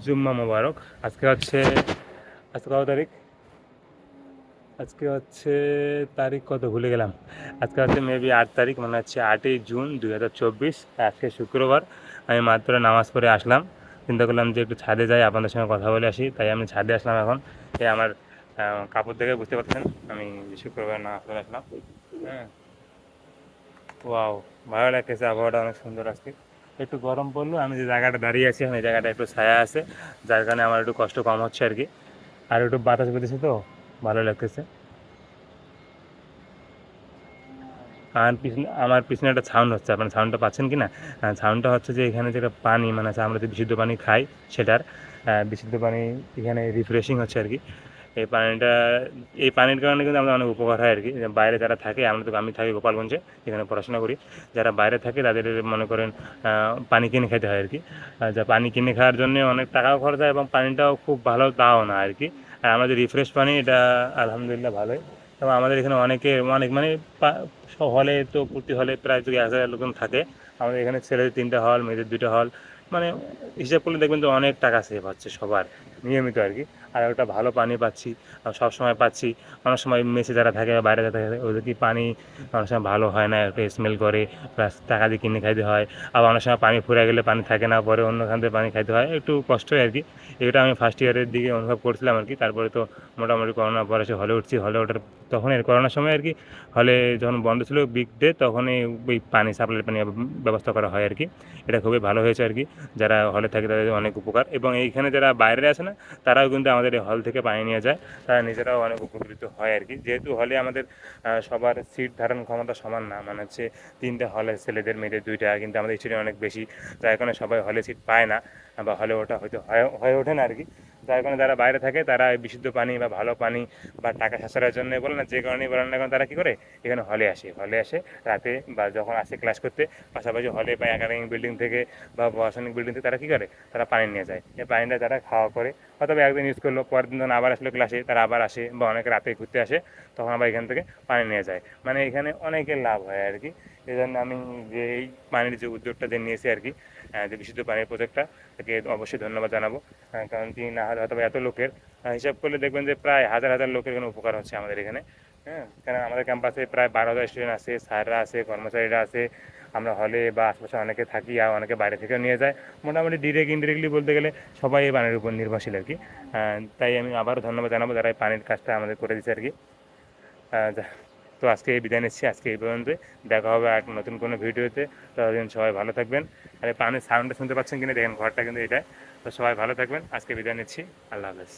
জুম্মা মোবারক। আজকে হচ্ছে আজকে কত তারিখ? আজকে হচ্ছে তারিখ কত ভুলে গেলাম। আজকে হচ্ছে মেবি 8 তারিখ, মনে হচ্ছে 8ই জুন 2024। আজকে শুক্রবার। আমি মাত্র নামাজ পড়ে আসলাম। চিন্তা করলাম যে একটু ছাদে যাই, আপনাদের সঙ্গে কথা বলে আসি, তাই আমি ছাদে আসলাম এখন। এই আমার কাপড় দেখে বুঝতে পারছেন আমি শুক্রবার নামাজ পড়ে আসলাম। হ্যাঁ, ওয়াও, ভালো লাগতেছে, আবহাওয়াটা অনেক সুন্দর আজকে। একটু গরম পড়লো, আমি যে জায়গাটা দাঁড়িয়ে আছি এখন এই জায়গাটা একটু ছায়া আছে, যার কারণে আমার একটু কষ্ট কম হচ্ছে আর কি। আর একটু বাতাস পেতেছে তো ভালো লাগতেছে। আমার পিছনে একটা সাউন্ড হচ্ছে, আপনার সাউন্ডটা পাচ্ছেন কি না? সাউন্ডটা হচ্ছে যে এখানে যেটা পানি, মানে হচ্ছে আমরা যে বিশুদ্ধ পানি খাই সেটার বিশুদ্ধ পানি এখানে রিফ্রেশিং হচ্ছে আর কি। এই পানিটা, এই পানির কারণে কিন্তু আমাদের অনেক উপকার হয় আর কি। যে বাইরে যারা থাকে, আমি থাকি গোপালগঞ্জে, এখানে পড়াশোনা করি। যারা বাইরে থাকে তাদের মনে করেন পানি কিনে খেতে হয় আর কি। যা পানি কিনে খাওয়ার জন্য অনেক টাকাও খরচ হয় এবং পানিটাও খুব ভালো তাও না আর কি। আর আমাদের রিফ্রেশ পানি এটা আলহামদুলিল্লাহ ভালোই। এবং আমাদের এখানে অনেক মানে সব হলে তো প্রতি হলে প্রায় যদি 1,000 লোকজন থাকে। আমাদের এখানে ছেলেদের 3টা হল, মেয়েদের 2টা হল, মানে হিসাব করলে দেখবেন যে অনেক টাকা সেভ হচ্ছে সবার নিয়মিত আর কি। আর ওটা ভালো পানি পাচ্ছি, সব সময় পাচ্ছি। অনেক সময় মেসে যারা থাকে বা বাইরে যারা থাকে ওদের কি পানি অনেক সময় ভালো হয় না, একটু স্মেল করে, প্লাস টাকা দিয়ে কিনে খাইতে হয়। আবার অনেক সময় পানি ফুরিয়ে গেলে পানি থাকে না, পরে অন্যখান থেকে পানি খাইতে হয়, একটু কষ্ট হয় আর কি। এটা আমি ফার্স্ট ইয়ারের দিকে অনুভব করছিলাম আর কি। তারপরে তো মোটামুটি করোনার পরে এসে হলে উঠছি, হলে ওঠার তখন এর করোনার সময় আর কি। হলে যখন বন্ধ ছিল বিগ ডে, তখনই ওই পানি সাপ্লাই পানি ব্যবস্থা করা হয় আর কি। এটা খুবই ভালো হয়েছে আর কি। যারা হলে থাকে তাদের অনেক উপকার, এবং এইখানে যারা বাইরে আছে না, তারাও কিন্তু আমাদের এই হল থেকে পানি নিয়ে যায়। তারা নিজেরাও অনেক উপকৃত হয় আর কি। যেহেতু হলে আমাদের সবার সিট ধারণ ক্ষমতা সমান না, মানে হচ্ছে 3টা হলে ছেলেদের মেয়েদের 2টা, কিন্তু আমাদের স্টুডেন্ট অনেক বেশি, যার কারণে সবাই হলে সিট পায় না বা হলে ওটা হয়তো হয়ে ওঠে না আর কি। যার কারণে যারা বাইরে থাকে তারা বিশুদ্ধ পানি বা ভালো পানি বা টাকা সাশ্রয়ের জন্য বলে না, যে কারণেই বলেন না, এখন তারা কী করে এখানে হলে আসে রাতে বা যখন আসে ক্লাস করতে। পাশাপাশি হলে বা একাডেমিক বিল্ডিং থেকে বা প্রশাসনিক বিল্ডিং থেকে তারা কী করে, তারা পানি নিয়ে যায়। এই পানিটা তারা খাওয়া করে, অথবা একদিন ইউজ করলো, পরের দিন যখন আবার আসলো ক্লাসে তারা আবার আসে, বা অনেকে রাতে ঘুরতে আসে, তখন আবার এখান থেকে পানি নিয়ে যায়। মানে এখানে অনেকের লাভ হয় আর কি। এই জন্য আমি যে এই পানির যে উদ্যোগটা যে নিয়েছি আর কি, যে বিশুদ্ধ পানির প্রজেক্টটা, তাকে অবশ্যই ধন্যবাদ জানাবো। কারণ তিনি না হলে হয়তো এত লোকের হিসাব করলে দেখবেন যে প্রায় হাজার হাজার লোকের এখানে উপকার হচ্ছে আমাদের এখানে। হ্যাঁ, কারণ আমাদের ক্যাম্পাসে প্রায় 12,000 স্টুডেন্ট আছে, স্যাররা আছে, কর্মচারীরা আছে। আমরা হলে বা আশপাশে অনেকে থাকি, আর অনেকে বাইরে থেকেও নিয়ে যায়। মোটামুটি ডিরেক্ট ইনডিরেক্টলি বলতে গেলে সবাই এই পানির উপর নির্ভরশীল আর কি। তাই আমি আবারও ধন্যবাদ জানাবো যারা এই পানির কাজটা আমাদের করে দিচ্ছে আর কি। তো আজকে এই বিদায় নিচ্ছি, আজকে এই পর্যন্তই। দেখা হবে আর নতুন কোনো ভিডিওতে। ততদিন সবাই ভালো থাকবেন। আর এই পানির সাউন্ডটা শুনতে পাচ্ছেন কিনা দেখেন, ঘরটা কিন্তু এটাই। তো সবাই ভালো থাকবেন, আজকে বিদায় নিচ্ছি। আল্লাহ হাফেজ।